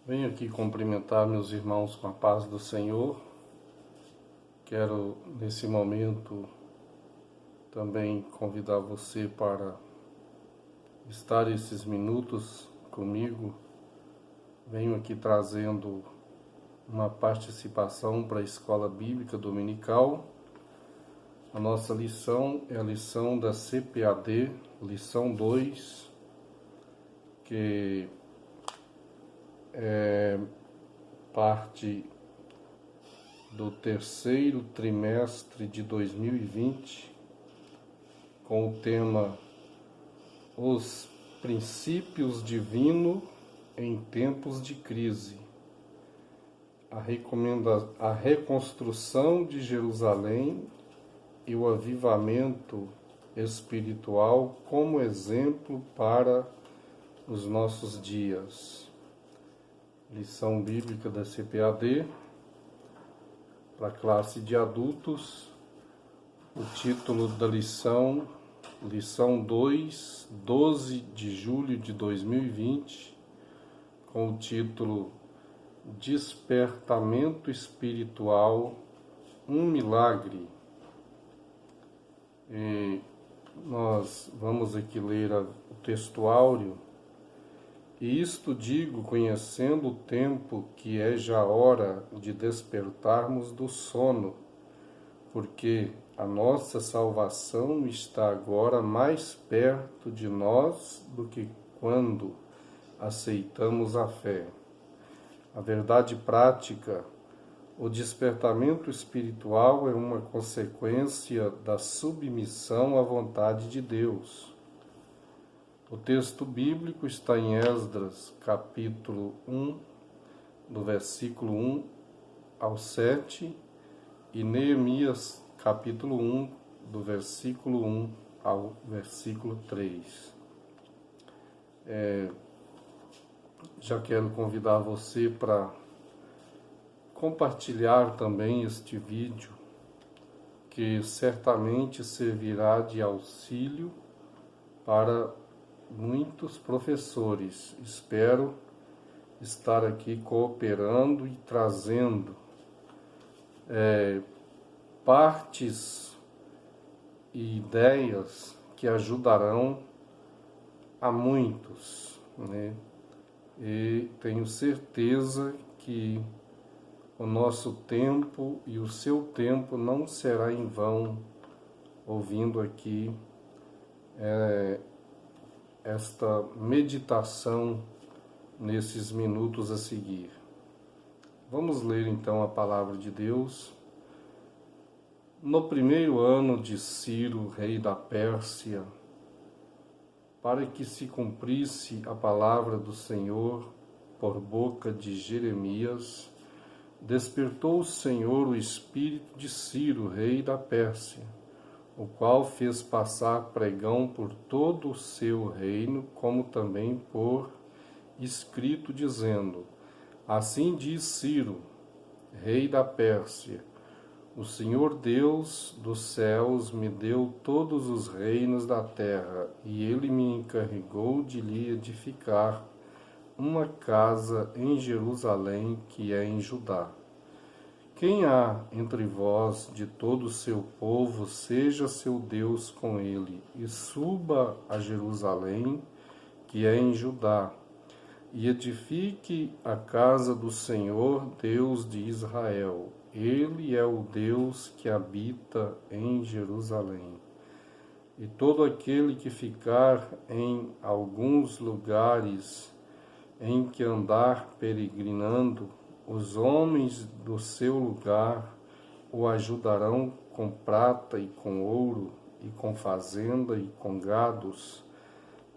Venho aqui cumprimentar meus irmãos com a paz do Senhor. Quero, nesse momento, também convidar você para estar esses minutos comigo. Venho aqui trazendo uma participação para a Escola Bíblica Dominical. A nossa lição é a lição da CPAD, lição 2, que é parte do terceiro trimestre de 2020, com o tema Os Princípios Divinos em Tempos de Crise. A reconstrução de Jerusalém e o avivamento espiritual como exemplo para os nossos dias. Lição bíblica da CPAD para a classe de adultos. O título da lição 2, 12 de julho de 2020, com o título Despertamento Espiritual, um Milagre. E nós vamos aqui ler o textuário. E isto digo, conhecendo o tempo, que é já hora de despertarmos do sono, porque a nossa salvação está agora mais perto de nós do que quando aceitamos a fé. A verdade prática, o despertamento espiritual é uma consequência da submissão à vontade de Deus. O texto bíblico está em Esdras, capítulo 1, do versículo 1 ao 7, e Neemias, capítulo 1, do versículo 1 ao versículo 3. Já quero convidar você para compartilhar também este vídeo, que certamente servirá de auxílio para muitos professores. Espero estar aqui cooperando e trazendo partes e ideias que ajudarão a muitos, né? E tenho certeza que o nosso tempo e o seu tempo não será em vão ouvindo aqui esta meditação nesses minutos a seguir. Vamos ler então a palavra de Deus. No primeiro ano de Ciro, rei da Pérsia, para que se cumprisse a palavra do Senhor por boca de Jeremias, despertou o Senhor o espírito de Ciro, rei da Pérsia, o qual fez passar pregão por todo o seu reino, como também por escrito, dizendo: Assim diz Ciro, rei da Pérsia, o Senhor Deus dos céus me deu todos os reinos da terra, e ele me encarregou de lhe edificar uma casa em Jerusalém, que é em Judá. Quem há entre vós de todo o seu povo, seja seu Deus com ele, e suba a Jerusalém, que é em Judá, e edifique a casa do Senhor, Deus de Israel. Ele é o Deus que habita em Jerusalém. E todo aquele que ficar em alguns lugares em que andar peregrinando, os homens do seu lugar o ajudarão com prata e com ouro, e com fazenda e com gados,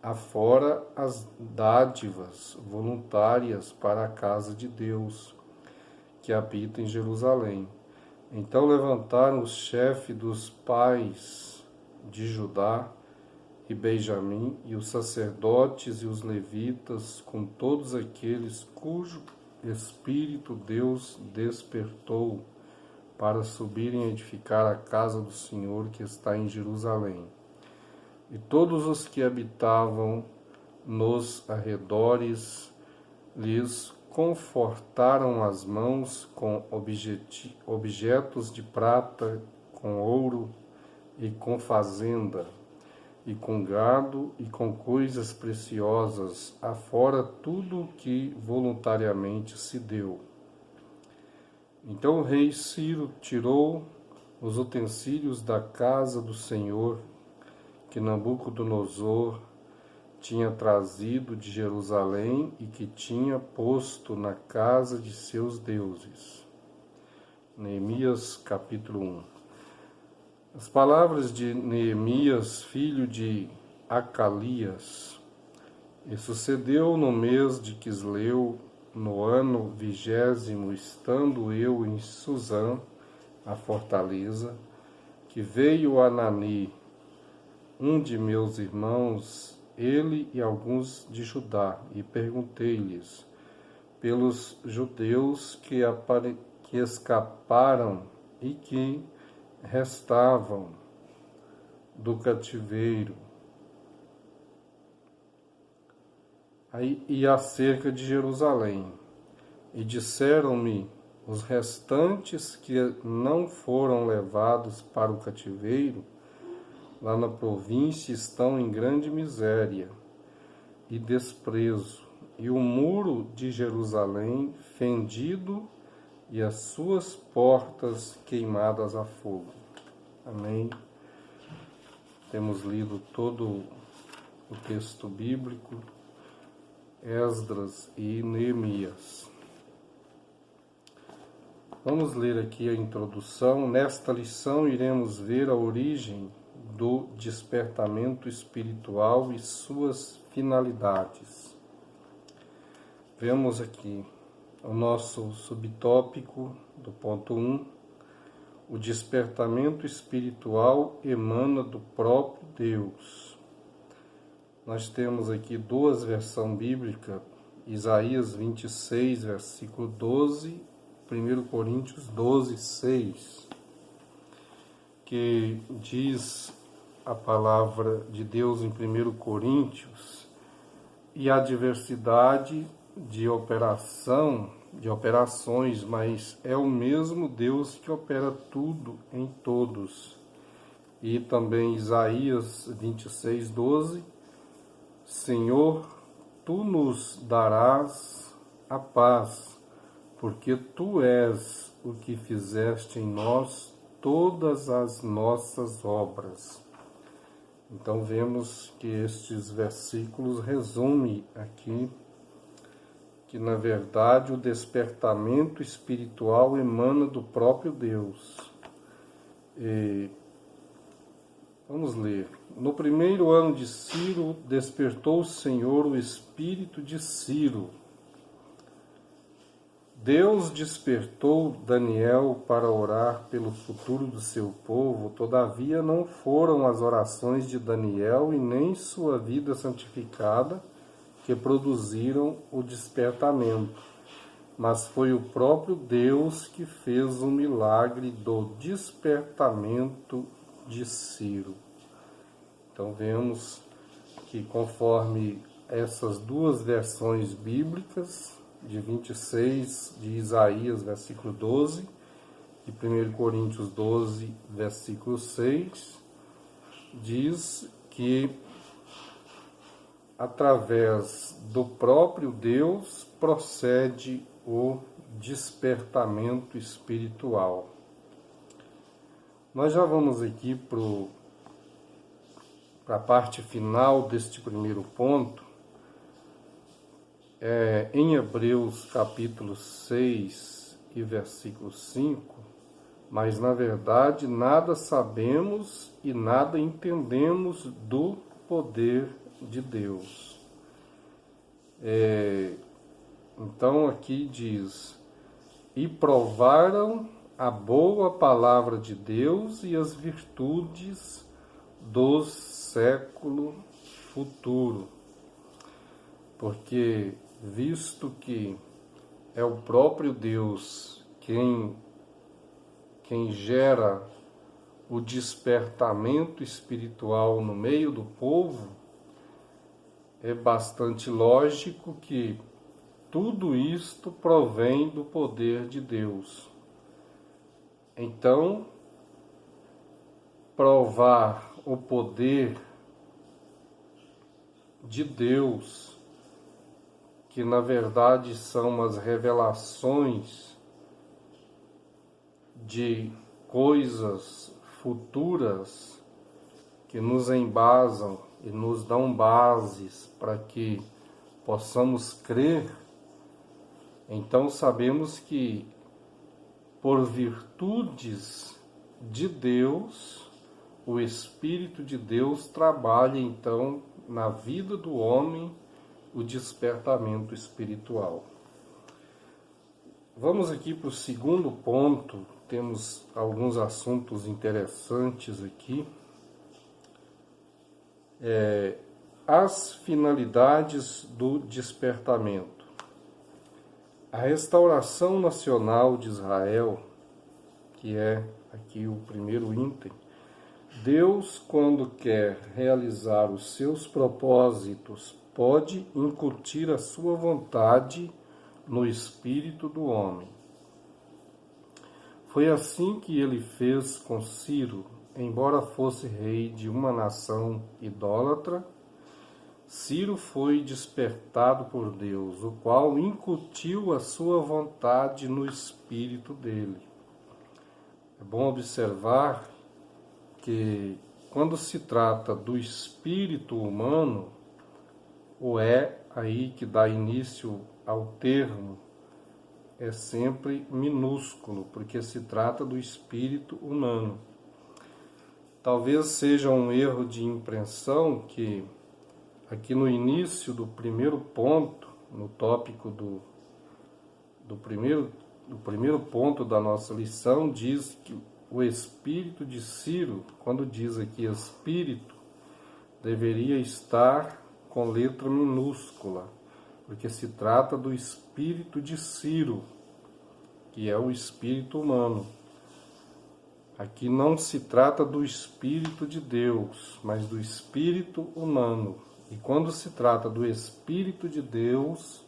afora as dádivas voluntárias para a casa de Deus, que habita em Jerusalém. Então levantaram os chefes dos pais de Judá e Benjamim, e os sacerdotes e os levitas, com todos aqueles cujo Espírito Deus despertou, para subirem a edificar a casa do Senhor que está em Jerusalém. E todos os que habitavam nos arredores lhes confortaram as mãos com objetos de prata, com ouro e com fazenda, e com gado e com coisas preciosas, afora tudo o que voluntariamente se deu. Então o rei Ciro tirou os utensílios da casa do Senhor, que Nabucodonosor tinha trazido de Jerusalém e que tinha posto na casa de seus deuses. Neemias capítulo 1. As palavras de Neemias, filho de Acalias. E sucedeu no mês de Quisleu, no ano 20º, estando eu em Susã, a fortaleza, que veio Anani, um de meus irmãos, ele e alguns de Judá, e perguntei-lhes pelos judeus que escaparam e que restavam do cativeiro, e acerca de Jerusalém. E disseram-me: os restantes que não foram levados para o cativeiro, lá na província, estão em grande miséria e desprezo, e o muro de Jerusalém fendido e as suas portas queimadas a fogo. Amém. Temos lido todo o texto bíblico, Esdras e Neemias. Vamos ler aqui a introdução. Nesta lição iremos ver a origem do despertamento espiritual e suas finalidades. Vemos aqui o nosso subtópico do ponto 1. O despertamento espiritual emana do próprio Deus. Nós temos aqui duas versões bíblicas, Isaías 26, versículo 12, 1 Coríntios 12, 6, que diz a palavra de Deus em 1 Coríntios: e a diversidade de operações, mas é o mesmo Deus que opera tudo em todos. E também Isaías 26, 12, Senhor, tu nos darás a paz, porque tu és o que fizeste em nós todas as nossas obras. Então vemos que estes versículos resumem aqui que, na verdade, o despertamento espiritual emana do próprio Deus. Vamos ler. No primeiro ano de Ciro, despertou o Senhor o espírito de Ciro. Deus despertou Daniel para orar pelo futuro do seu povo, todavia não foram as orações de Daniel e nem sua vida santificada que produziram o despertamento, mas foi o próprio Deus que fez o milagre do despertamento de Ciro. Então vemos que, conforme essas duas versões bíblicas, de 26 de Isaías, versículo 12, e 1 Coríntios 12, versículo 6, diz que através do próprio Deus procede o despertamento espiritual. Nós já vamos aqui para a parte final deste primeiro ponto. Em Hebreus capítulo 6 e versículo 5, mas na verdade nada sabemos e nada entendemos do poder de Deus. Então aqui diz: e provaram a boa palavra de Deus e as virtudes do século futuro. Porque, visto que é o próprio Deus quem gera o despertamento espiritual no meio do povo, é bastante lógico que tudo isto provém do poder de Deus. Então, provar o poder de Deus, que na verdade são as revelações de coisas futuras que nos embasam e nos dão bases para que possamos crer. Então sabemos que por virtudes de Deus, o Espírito de Deus trabalha então na vida do homem o despertamento espiritual. Vamos aqui para o segundo ponto, temos alguns assuntos interessantes aqui. As finalidades do despertamento. A restauração nacional de Israel, que é aqui o primeiro item, Deus, quando quer realizar os seus propósitos, pode incutir a sua vontade no espírito do homem. Foi assim que ele fez com Ciro, embora fosse rei de uma nação idólatra. Ciro foi despertado por Deus, o qual incutiu a sua vontade no espírito dele. É bom observar que quando se trata do espírito humano, o aí que dá início ao termo é sempre minúsculo, porque se trata do espírito humano. Talvez seja um erro de impressão que aqui no início do primeiro ponto, no tópico do primeiro ponto da nossa lição, diz que o espírito de Ciro, quando diz aqui espírito, deveria estar com letra minúscula, porque se trata do espírito de Ciro, que é o espírito humano. Aqui não se trata do espírito de Deus, mas do espírito humano. E quando se trata do espírito de Deus,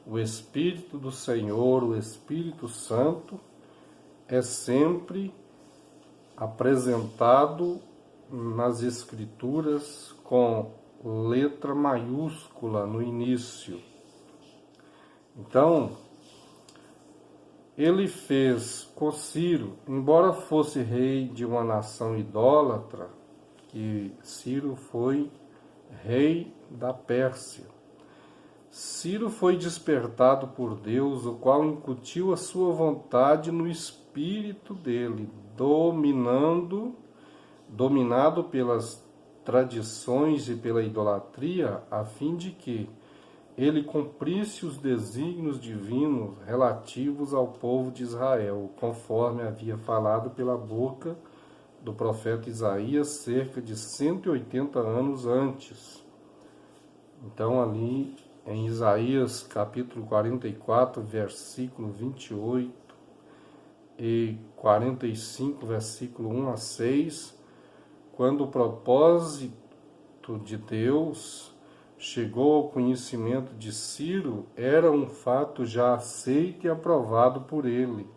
o espírito do Senhor, o Espírito Santo, é sempre apresentado nas Escrituras com letra maiúscula no início. Então, ele fez com Ciro, embora fosse rei de uma nação idólatra, que Ciro foi rei da Pérsia. Ciro foi despertado por Deus, o qual incutiu a sua vontade no espírito dele, dominado pelas tradições e pela idolatria, a fim de que ele cumprisse os desígnios divinos relativos ao povo de Israel, conforme havia falado pela boca do profeta Isaías cerca de 180 anos antes. Então ali em Isaías capítulo 44, versículo 28 e 45, versículo 1 a 6, quando o propósito de Deus chegou ao conhecimento de Ciro, era um fato já aceito e aprovado por ele,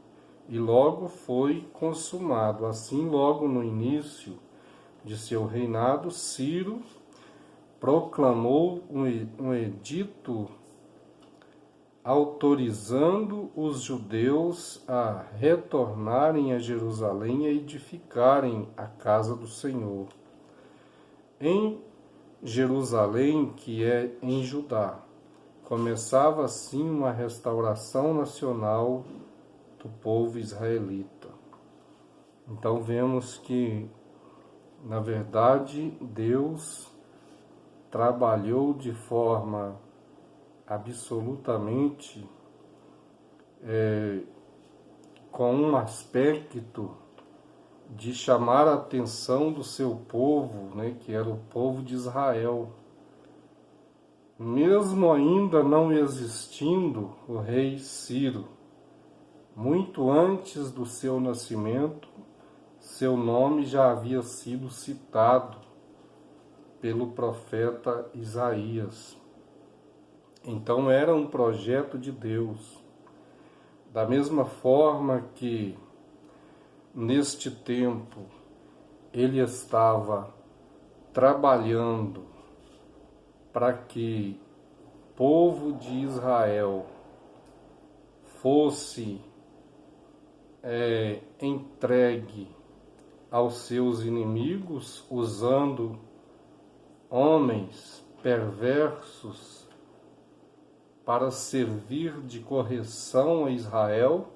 e logo foi consumado. Assim, logo no início de seu reinado, Ciro proclamou um edito autorizando os judeus a retornarem a Jerusalém e edificarem a casa do Senhor. Em Jerusalém, que é em Judá, começava assim uma restauração nacional do povo israelita. Então vemos que, na verdade, Deus trabalhou de forma absolutamente com um aspecto de chamar a atenção do seu povo, né, que era o povo de Israel. Mesmo ainda não existindo o rei Ciro, muito antes do seu nascimento, seu nome já havia sido citado pelo profeta Isaías. Então era um projeto de Deus. Da mesma forma que neste tempo ele estava trabalhando para que o povo de Israel fosse entregue aos seus inimigos, usando homens perversos para servir de correção a Israel.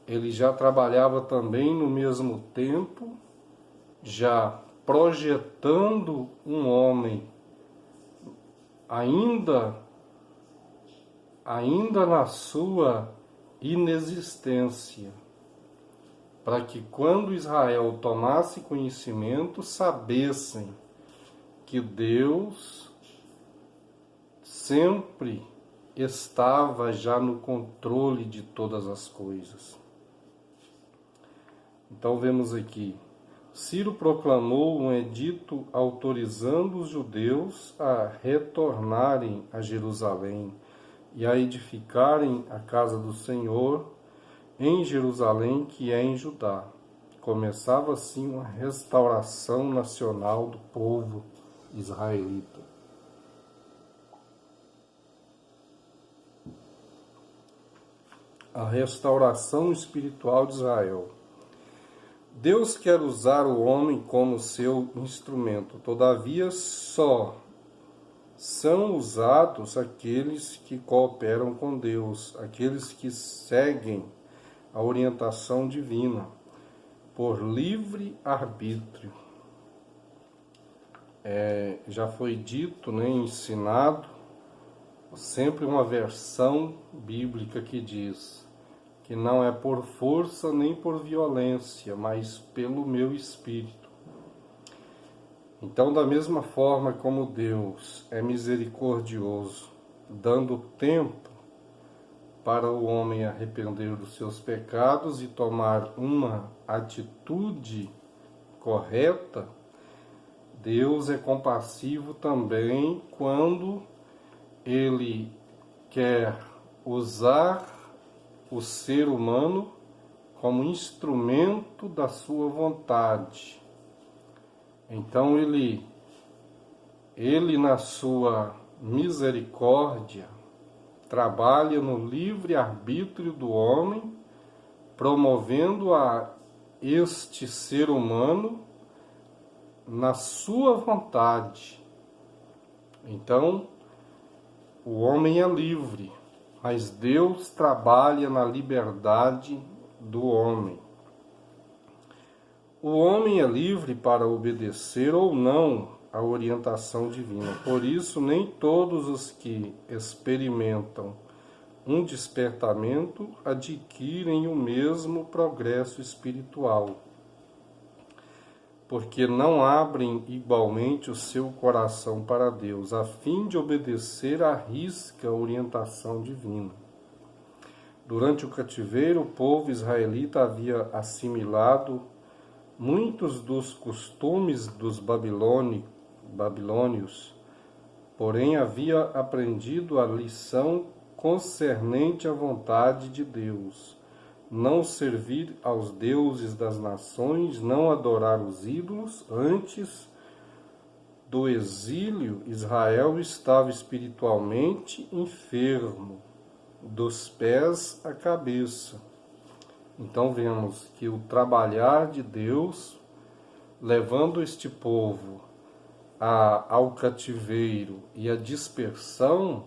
Ele já trabalhava também no mesmo tempo, já projetando um homem ainda na sua inexistência, para que quando Israel tomasse conhecimento, sabessem que Deus sempre estava já no controle de todas as coisas. Então vemos aqui, Ciro proclamou um edito autorizando os judeus a retornarem a Jerusalém e a edificarem a casa do Senhor em Jerusalém, que é em Judá. Começava assim uma restauração nacional do povo israelita. A restauração espiritual de Israel. Deus quer usar o homem como seu instrumento, todavia só são usados aqueles que cooperam com Deus, aqueles que seguem a orientação divina, por livre arbítrio. Já foi dito, ensinado, sempre uma versão bíblica que diz que não é por força nem por violência, mas pelo meu espírito. Então, da mesma forma como Deus é misericordioso, dando tempo para o homem arrepender dos seus pecados e tomar uma atitude correta, Deus é compassivo também quando Ele quer usar o ser humano como instrumento da sua vontade. Então ele na sua misericórdia trabalha no livre arbítrio do homem, promovendo a este ser humano na sua vontade. Então o homem é livre, mas Deus trabalha na liberdade do homem. O homem é livre para obedecer ou não à orientação divina. Por isso, nem todos os que experimentam um despertamento adquirem o mesmo progresso espiritual, porque não abrem igualmente o seu coração para Deus, a fim de obedecer à risca orientação divina. Durante o cativeiro, o povo israelita havia assimilado muitos dos costumes dos babilônios, porém havia aprendido a lição concernente à vontade de Deus: não servir aos deuses das nações, não adorar os ídolos. Antes do exílio, Israel estava espiritualmente enfermo, dos pés à cabeça. Então vemos que o trabalhar de Deus, levando este povo ao cativeiro e à dispersão,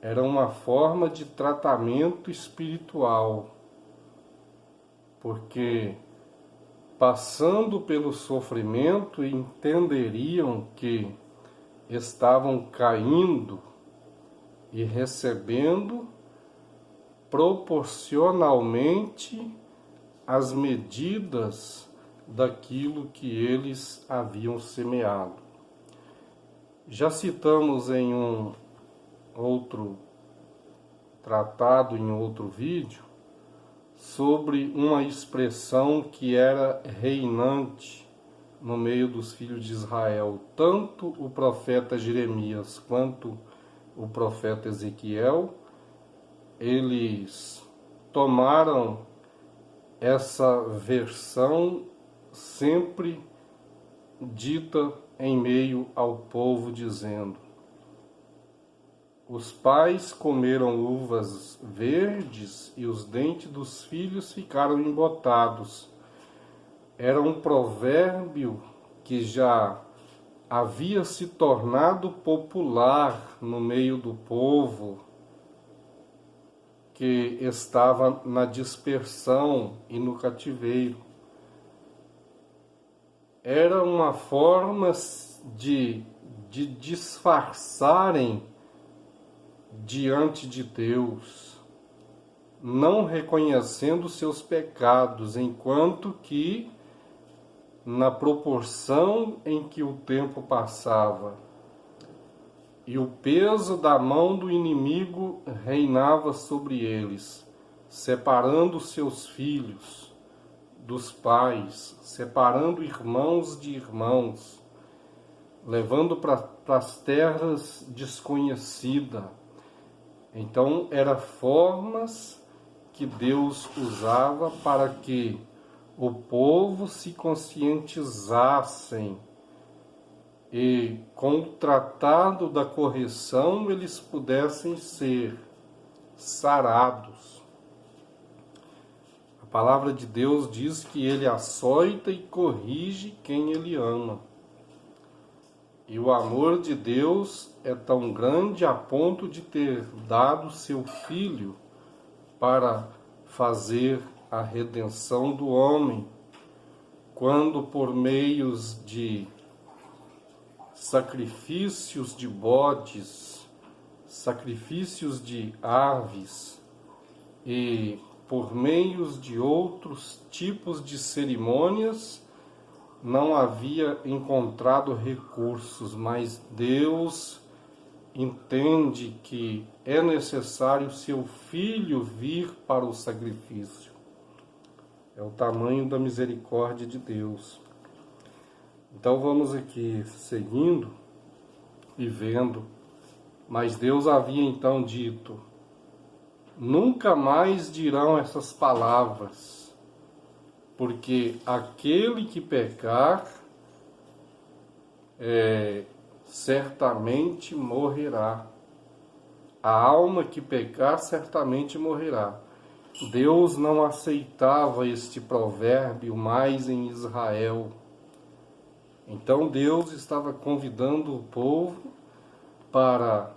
era uma forma de tratamento espiritual, porque passando pelo sofrimento entenderiam que estavam caindo e recebendo proporcionalmente as medidas daquilo que eles haviam semeado. Já citamos em um outro tratado, em outro vídeo, sobre uma expressão que era reinante no meio dos filhos de Israel. Tanto o profeta Jeremias quanto o profeta Ezequiel, eles tomaram essa versão sempre dita em meio ao povo, dizendo: os pais comeram uvas verdes e os dentes dos filhos ficaram embotados. Era um provérbio que já havia se tornado popular no meio do povo que estava na dispersão e no cativeiro. Era uma forma de disfarçarem diante de Deus, não reconhecendo seus pecados, enquanto que, na proporção em que o tempo passava e o peso da mão do inimigo reinava sobre eles, separando seus filhos dos pais, separando irmãos de irmãos, levando para as terras desconhecidas. Então, eram formas que Deus usava para que o povo se conscientizassem e, com o tratado da correção, eles pudessem ser sarados. A palavra de Deus diz que ele açoita e corrige quem ele ama. E o amor de Deus é tão grande a ponto de ter dado seu Filho para fazer a redenção do homem, quando por meios de sacrifícios de bodes, sacrifícios de aves e por meios de outros tipos de cerimônias, não havia encontrado recursos, mas Deus entende que é necessário seu Filho vir para o sacrifício. É o tamanho da misericórdia de Deus. Então vamos aqui seguindo e vendo. Mas Deus havia então dito: nunca mais dirão essas palavras, porque aquele que pecar certamente morrerá. A alma que pecar certamente morrerá. Deus não aceitava este provérbio mais em Israel. Então Deus estava convidando o povo para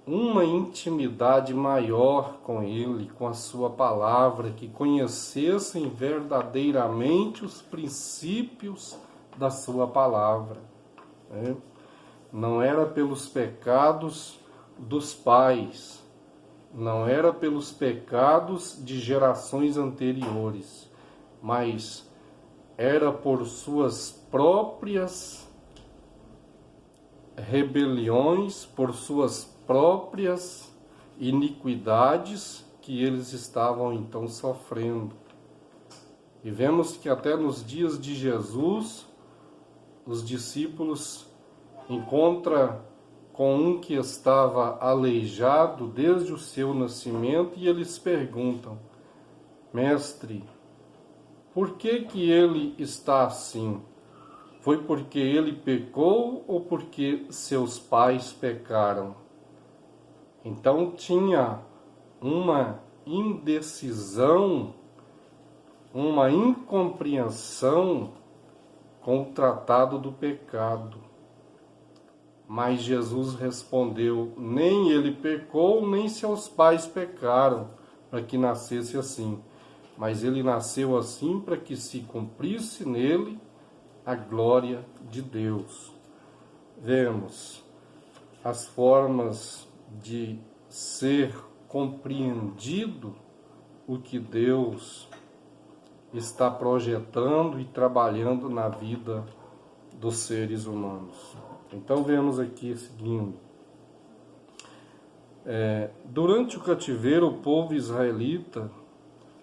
uma intimidade maior com Ele, com a sua palavra, que conhecessem verdadeiramente os princípios da sua palavra. Não era pelos pecados dos pais, não era pelos pecados de gerações anteriores, mas era por suas próprias rebeliões, por suas próprias iniquidades que eles estavam então sofrendo. E vemos que até nos dias de Jesus, os discípulos encontram com um que estava aleijado desde o seu nascimento e eles perguntam: Mestre, por que ele está assim? Foi porque ele pecou ou porque seus pais pecaram? Então tinha uma indecisão, uma incompreensão com o tratado do pecado. Mas Jesus respondeu: nem ele pecou, nem seus pais pecaram, para que nascesse assim. Mas ele nasceu assim para que se cumprisse nele a glória de Deus. Vemos as formas de ser compreendido o que Deus está projetando e trabalhando na vida dos seres humanos. Então vemos aqui seguindo. Durante o cativeiro, o povo israelita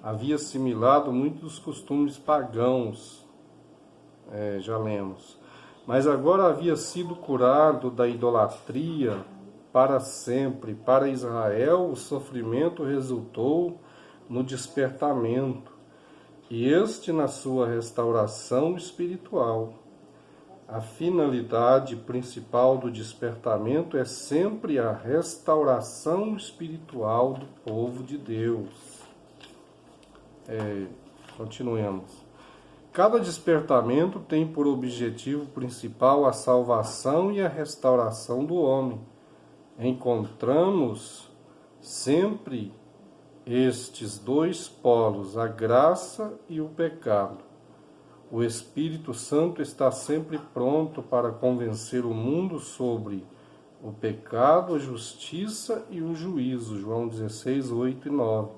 havia assimilado muitos costumes pagãos, já lemos. Mas agora havia sido curado da idolatria para sempre. Para Israel, o sofrimento resultou no despertamento, e este na sua restauração espiritual. A finalidade principal do despertamento é sempre a restauração espiritual do povo de Deus. Continuemos. Cada despertamento tem por objetivo principal a salvação e a restauração do homem. Encontramos sempre estes dois polos, a graça e o pecado. O Espírito Santo está sempre pronto para convencer o mundo sobre o pecado, a justiça e o juízo. João 16, 8 e 9.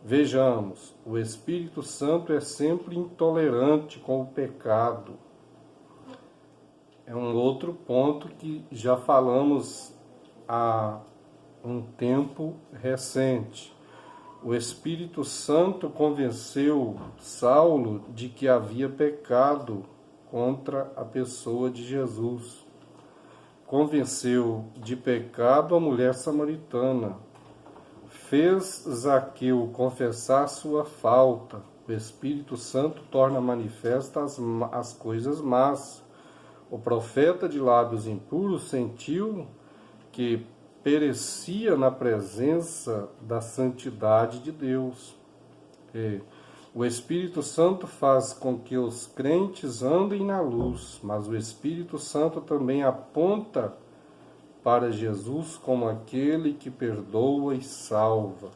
Vejamos, o Espírito Santo é sempre intolerante com o pecado. É um outro ponto que já falamos há um tempo recente. O Espírito Santo convenceu Saulo de que havia pecado contra a pessoa de Jesus. Convenceu de pecado a mulher samaritana. Fez Zaqueu confessar sua falta. O Espírito Santo torna manifestas as coisas más. O profeta de lábios impuros sentiu que perecia na presença da santidade de Deus. O Espírito Santo faz com que os crentes andem na luz, mas o Espírito Santo também aponta para Jesus como aquele que perdoa e salva.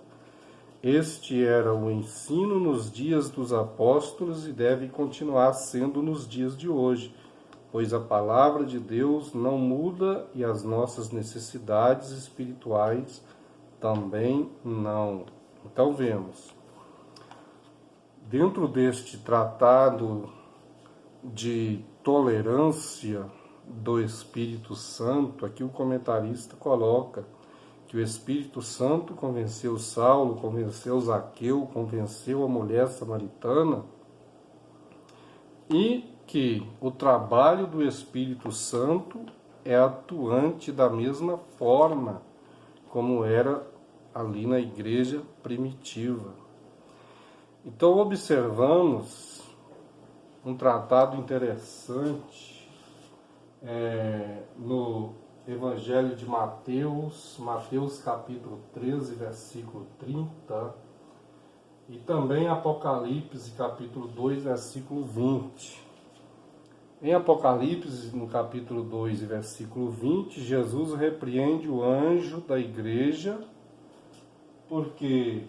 Este era o ensino nos dias dos apóstolos e deve continuar sendo nos dias de hoje, pois a palavra de Deus não muda e as nossas necessidades espirituais também não. Então vemos, dentro deste tratado de tolerância do Espírito Santo, aqui o comentarista coloca que o Espírito Santo convenceu Saulo, convenceu Zaqueu, convenceu a mulher samaritana, e que o trabalho do Espírito Santo é atuante da mesma forma como era ali na igreja primitiva. Então observamos um tratado interessante no Evangelho de Mateus, Mateus capítulo 13, versículo 30, e também Apocalipse capítulo 2, versículo 20. Em Apocalipse, no capítulo 2 e versículo 20, Jesus repreende o anjo da igreja, porque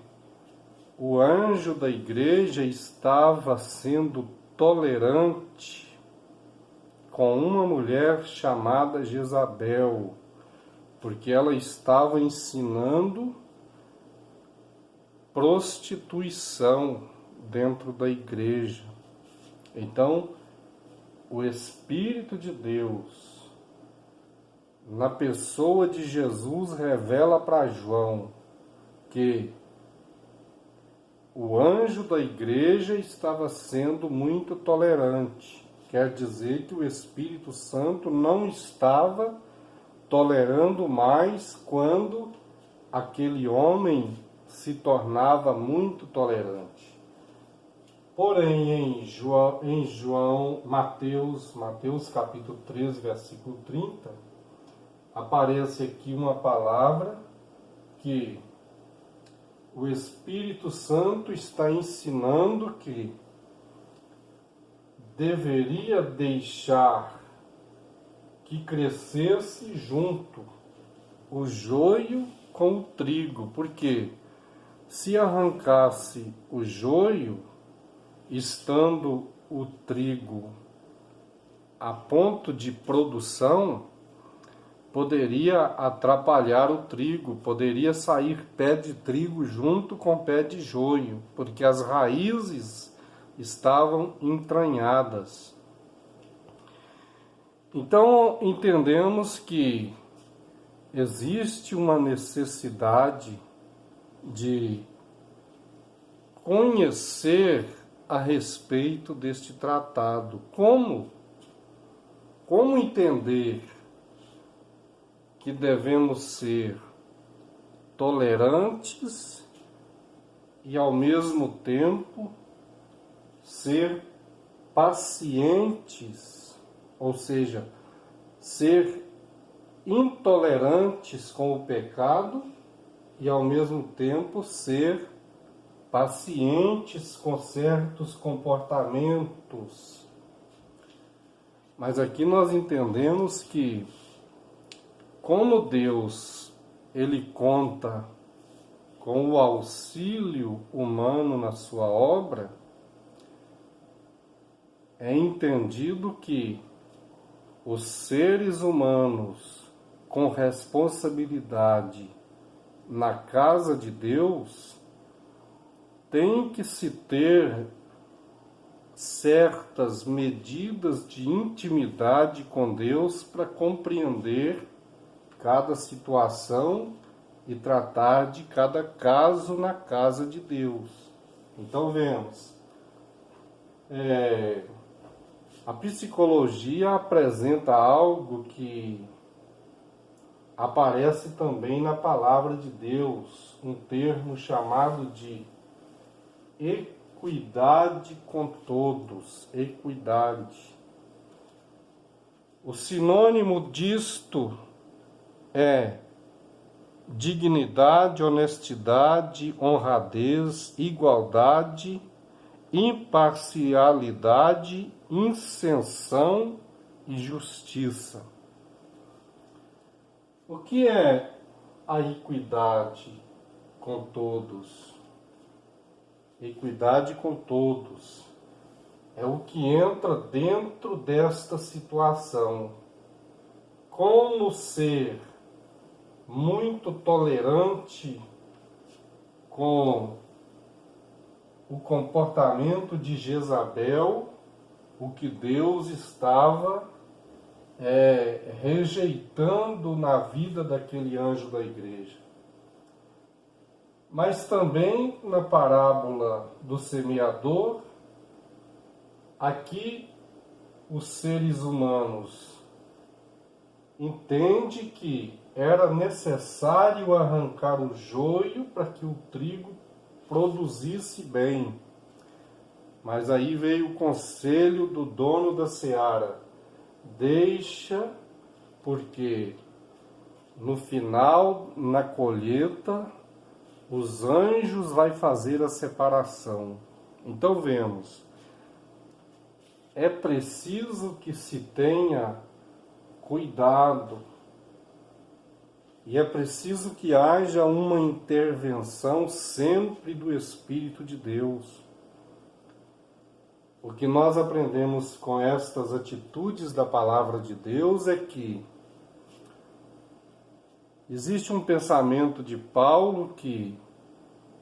o anjo da igreja estava sendo tolerante com uma mulher chamada Jezabel, porque ela estava ensinando prostituição dentro da igreja. Então, o Espírito de Deus, na pessoa de Jesus, revela para João que o anjo da igreja estava sendo muito tolerante. Quer dizer que o Espírito Santo não estava tolerando mais quando aquele homem se tornava muito tolerante. Porém, Mateus capítulo 13, versículo 30, aparece aqui uma palavra que o Espírito Santo está ensinando que deveria deixar que crescesse junto o joio com o trigo, porque se arrancasse o joio, estando o trigo a ponto de produção, poderia atrapalhar o trigo, poderia sair pé de trigo junto com pé de joio, porque as raízes estavam entranhadas. Então entendemos que existe uma necessidade de conhecer a respeito deste tratado. Como entender que devemos ser tolerantes e, ao mesmo tempo, ser pacientes, ou seja, ser intolerantes com o pecado e, ao mesmo tempo, ser pacientes com certos comportamentos. Mas aqui nós entendemos que, como Deus ele conta com o auxílio humano na sua obra, é entendido que os seres humanos com responsabilidade na casa de Deus têm que se ter certas medidas de intimidade com Deus para compreender cada situação e tratar de cada caso na casa de Deus. Então vemos, a psicologia apresenta algo que aparece também na palavra de Deus, um termo chamado de equidade com todos, equidade. O sinônimo disto é dignidade, honestidade, honradez, igualdade, imparcialidade, isenção e justiça. O que é a equidade com todos? Equidade com todos é o que entra dentro desta situação. Como ser muito tolerante com o comportamento de Jezabel, o que Deus estava rejeitando na vida daquele anjo da igreja. Mas também na parábola do semeador, aqui os seres humanos entendem que era necessário arrancar o joio para que o trigo produzisse bem. Mas aí veio o conselho do dono da seara: deixa, porque no final, na colheita, os anjos vai fazer a separação. Então vemos, é preciso que se tenha cuidado e é preciso que haja uma intervenção sempre do Espírito de Deus. O que nós aprendemos com estas atitudes da palavra de Deus é que existe um pensamento de Paulo que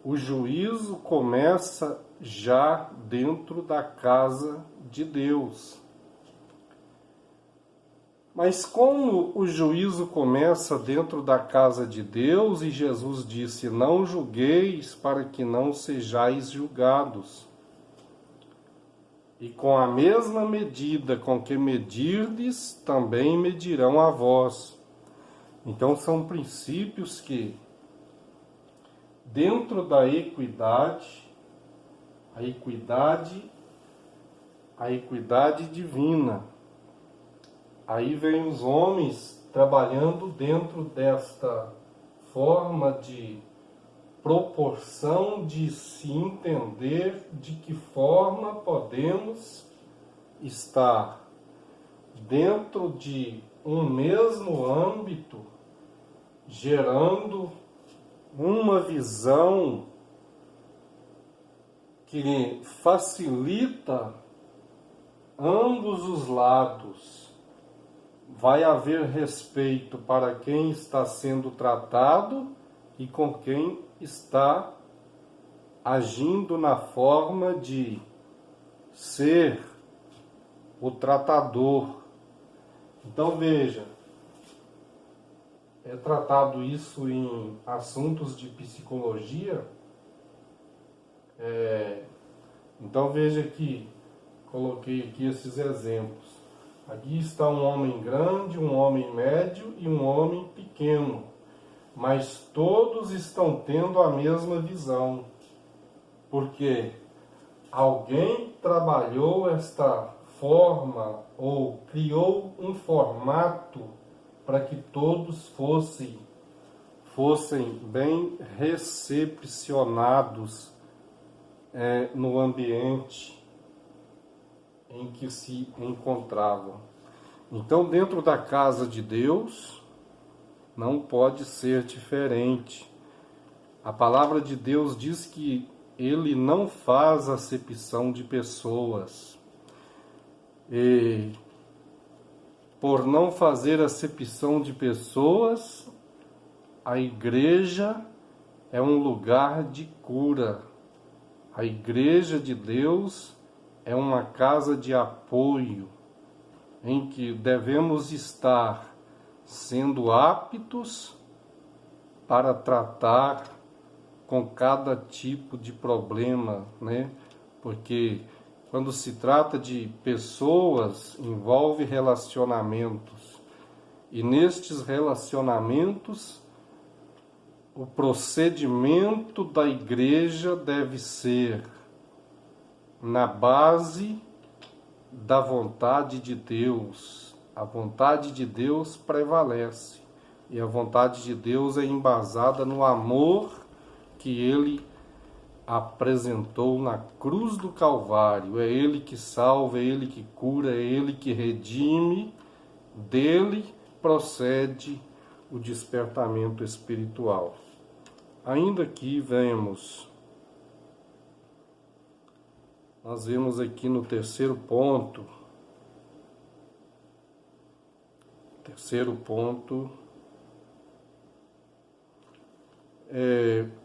o juízo começa já dentro da casa de Deus. Mas como o juízo começa dentro da casa de Deus e Jesus disse: não julgueis para que não sejais julgados. E com a mesma medida com que medirdes, também medirão a vós. Então são princípios que, dentro da equidade, a equidade divina, aí vem os homens trabalhando dentro desta forma de proporção de se entender de que forma podemos estar dentro de um mesmo âmbito, gerando uma visão que facilita ambos os lados. Vai haver respeito para quem está sendo tratado e com quem está agindo na forma de ser o tratador. Então veja, é tratado isso em assuntos de psicologia. Então veja que coloquei aqui esses exemplos. Aqui está um homem grande, um homem médio e um homem pequeno, mas todos estão tendo a mesma visão, porque alguém trabalhou esta forma ou criou um formato para que todos fossem bem recepcionados no ambiente em que se encontravam. Então, dentro da casa de Deus, não pode ser diferente. A palavra de Deus diz que Ele não faz acepção de pessoas. E por não fazer acepção de pessoas, a igreja é um lugar de cura. A igreja de Deus é uma casa de apoio, em que devemos estar sendo aptos para tratar com cada tipo de problema, né? Porque quando se trata de pessoas, envolve relacionamentos. E nestes relacionamentos, o procedimento da igreja deve ser na base da vontade de Deus. A vontade de Deus prevalece. E a vontade de Deus é embasada no amor que Ele apresentou na cruz do Calvário. É Ele que salva, é Ele que cura, é Ele que redime. Dele procede o despertamento espiritual. Ainda aqui nós vemos aqui no terceiro ponto,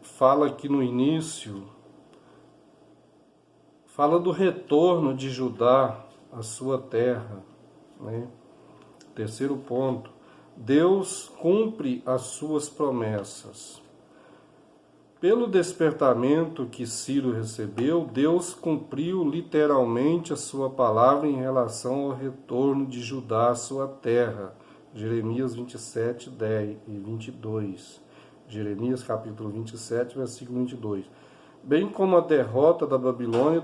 fala aqui no início, fala do retorno de Judá à sua terra, né? Terceiro ponto, Deus cumpre as suas promessas. Pelo despertamento que Ciro recebeu, Deus cumpriu literalmente a sua palavra em relação ao retorno de Judá à sua terra. Jeremias 27, 10 e 22. Jeremias capítulo 27, versículo 22. Bem como a derrota da Babilônia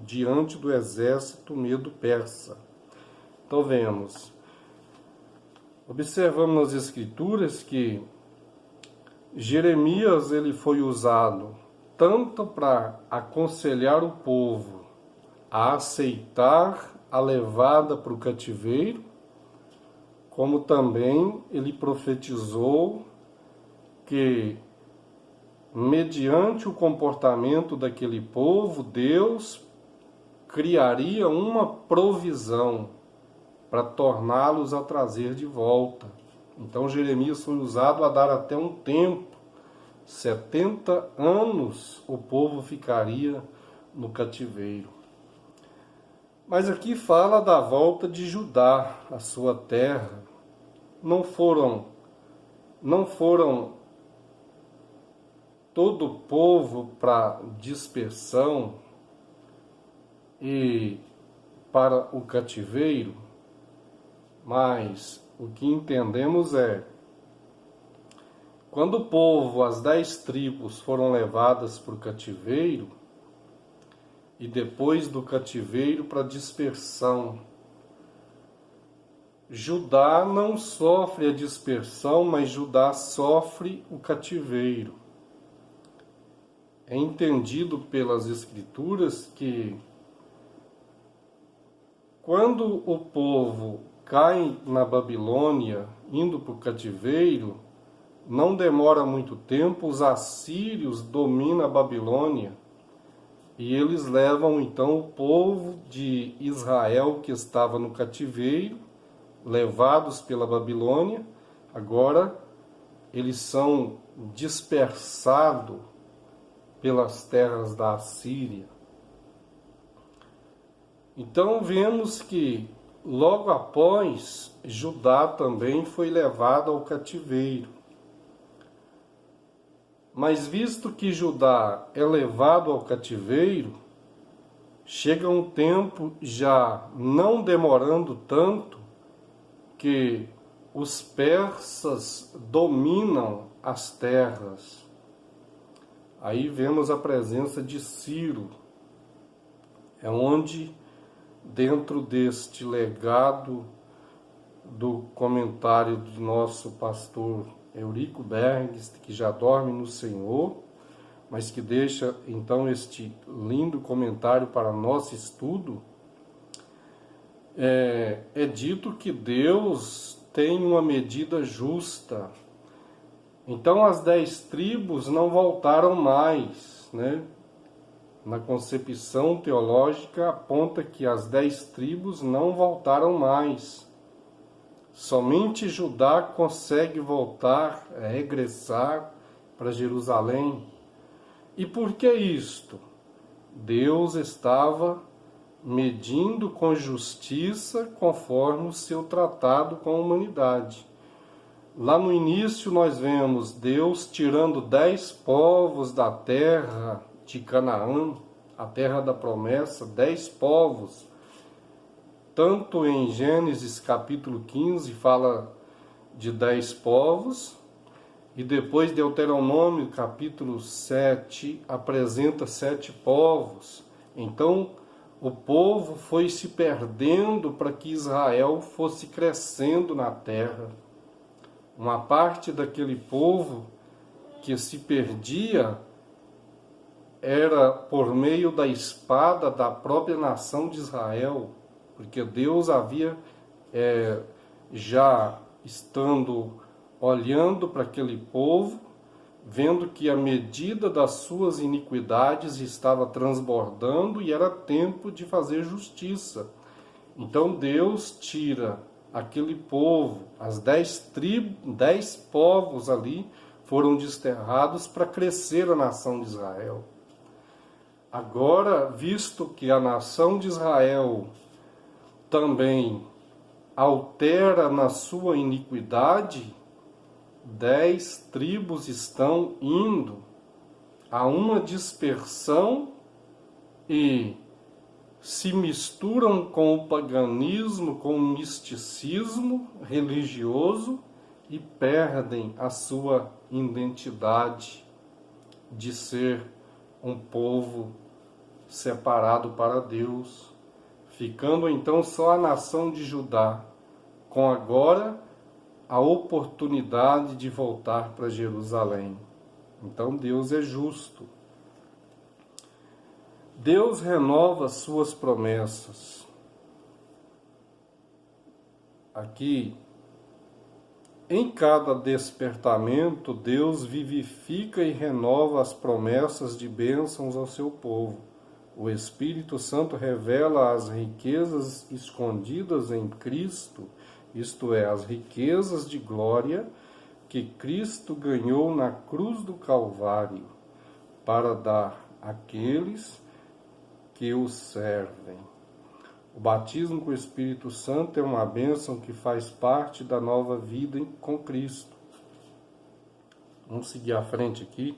diante do exército medo-persa. Então observamos nas Escrituras que Jeremias ele foi usado tanto para aconselhar o povo a aceitar a levada para o cativeiro, como também ele profetizou que, mediante o comportamento daquele povo, Deus criaria uma provisão para torná-los a trazer de volta. Então Jeremias foi usado a dar até um tempo, 70 anos o povo ficaria no cativeiro. Mas aqui fala da volta de Judá à sua terra. Não foram todo o povo para dispersão e para o cativeiro, mas o que entendemos é, quando o povo, as 10 tribos foram levadas para o cativeiro, e depois do cativeiro para dispersão, Judá não sofre a dispersão, mas Judá sofre o cativeiro. É entendido pelas Escrituras que quando o povo cai na Babilônia, indo para o cativeiro, não demora muito tempo, os assírios dominam a Babilônia e eles levam então o povo de Israel que estava no cativeiro, levados pela Babilônia, agora eles são dispersados pelas terras da Assíria. Então vemos que logo após, Judá também foi levado ao cativeiro. Mas visto que Judá é levado ao cativeiro, chega um tempo, já não demorando tanto, que os persas dominam as terras. Aí vemos a presença de Ciro. É onde, dentro deste legado do comentário do nosso pastor Eurico Bergs, que já dorme no Senhor, mas que deixa então este lindo comentário para nosso estudo, é dito que Deus tem uma medida justa. Então as 10 tribos não voltaram mais, né? Na concepção teológica aponta que as 10 tribos não voltaram mais. Somente Judá consegue voltar, regressar para Jerusalém. E por que isto? Deus estava medindo com justiça conforme o seu tratado com a humanidade. Lá no início nós vemos Deus tirando 10 povos da terra de Canaã, a terra da promessa, 10 povos. Tanto em Gênesis capítulo 15 fala de 10 povos, e depois Deuteronômio capítulo 7 apresenta 7 povos. Então o povo foi se perdendo para que Israel fosse crescendo na terra. Uma parte daquele povo que se perdia era por meio da espada da própria nação de Israel, porque Deus havia, já estando olhando para aquele povo, vendo que a medida das suas iniquidades estava transbordando e era tempo de fazer justiça. Então Deus tira aquele povo, as 10 povos ali foram desterrados para crescer a nação de Israel. Agora, visto que a nação de Israel também altera na sua iniquidade, 10 tribos estão indo a uma dispersão e se misturam com o paganismo, com o misticismo religioso e perdem a sua identidade de ser um povo separado para Deus, ficando então só a nação de Judá, com agora a oportunidade de voltar para Jerusalém. Então Deus é justo. Deus renova suas promessas. Aqui, em cada despertamento, Deus vivifica e renova as promessas de bênçãos ao seu povo. O Espírito Santo revela as riquezas escondidas em Cristo, isto é, as riquezas de glória que Cristo ganhou na cruz do Calvário, para dar àqueles que o servem. O batismo com o Espírito Santo é uma bênção que faz parte da nova vida com Cristo. Vamos seguir à frente aqui.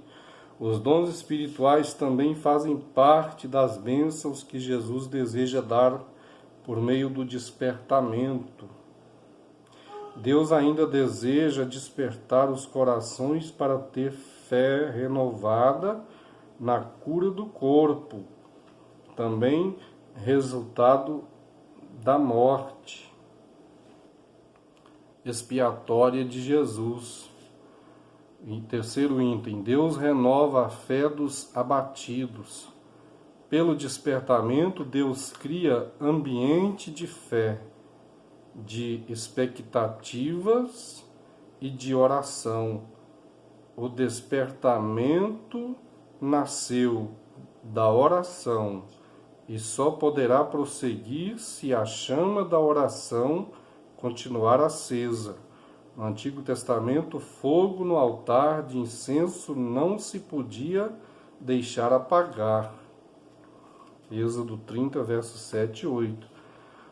Os dons espirituais também fazem parte das bênçãos que Jesus deseja dar por meio do despertamento. Deus ainda deseja despertar os corações para ter fé renovada na cura do corpo, também resultado da morte expiatória de Jesus. Em terceiro item, Deus renova a fé dos abatidos. Pelo despertamento, Deus cria ambiente de fé, de expectativas e de oração. O despertamento nasceu da oração e só poderá prosseguir se a chama da oração continuar acesa. No Antigo Testamento, fogo no altar de incenso não se podia deixar apagar. Êxodo 30, versos 7 e 8.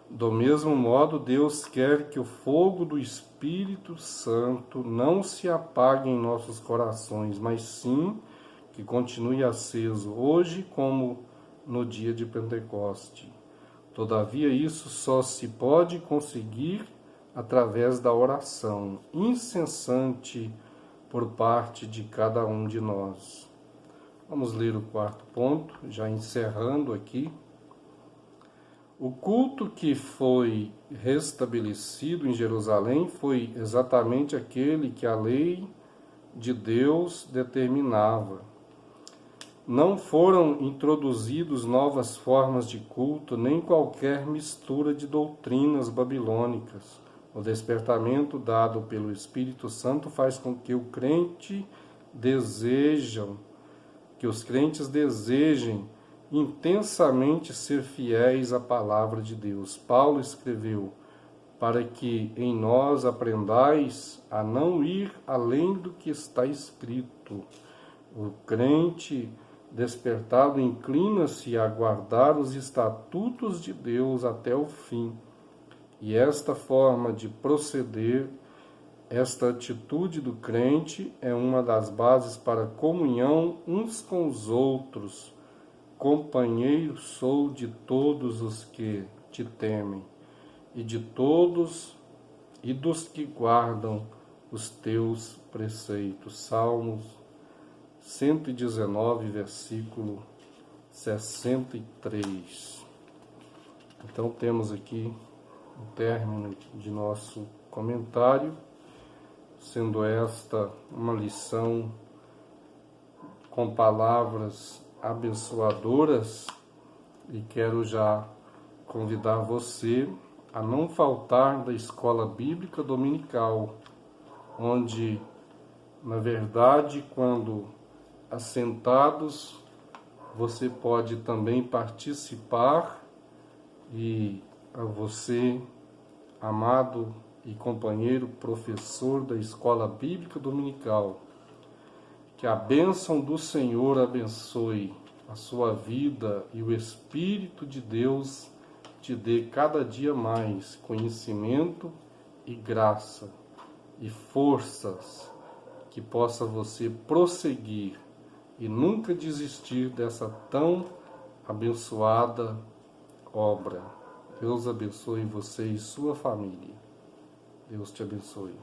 Do mesmo modo, Deus quer que o fogo do Espírito Santo não se apague em nossos corações, mas sim que continue aceso. Hoje, como no dia de Pentecoste. Todavia, isso só se pode conseguir através da oração incessante por parte de cada um de nós. Vamos ler o quarto ponto, já encerrando aqui. O culto que foi restabelecido em Jerusalém foi exatamente aquele que a lei de Deus determinava. Não foram introduzidos novas formas de culto, nem qualquer mistura de doutrinas babilônicas. O despertamento dado pelo Espírito Santo faz com que os crentes desejem intensamente ser fiéis à palavra de Deus. Paulo escreveu: para que em nós aprendais a não ir além do que está escrito. O crente despertado inclina-se a guardar os estatutos de Deus até o fim. E esta forma de proceder, esta atitude do crente é uma das bases para a comunhão uns com os outros. Companheiro sou de todos os que te temem, e de todos e dos que guardam os teus preceitos. Salmos 119, versículo 63. Então temos aqui o término de nosso comentário, sendo esta uma lição com palavras abençoadoras, e quero já convidar você a não faltar da escola bíblica dominical, onde, na verdade, quando assentados, você pode também participar, e a você, amado e companheiro professor da escola bíblica dominical, que a bênção do Senhor abençoe a sua vida e o Espírito de Deus te dê cada dia mais conhecimento e graça e forças, que possa você prosseguir e nunca desistir dessa tão abençoada obra. Deus abençoe você e sua família. Deus te abençoe.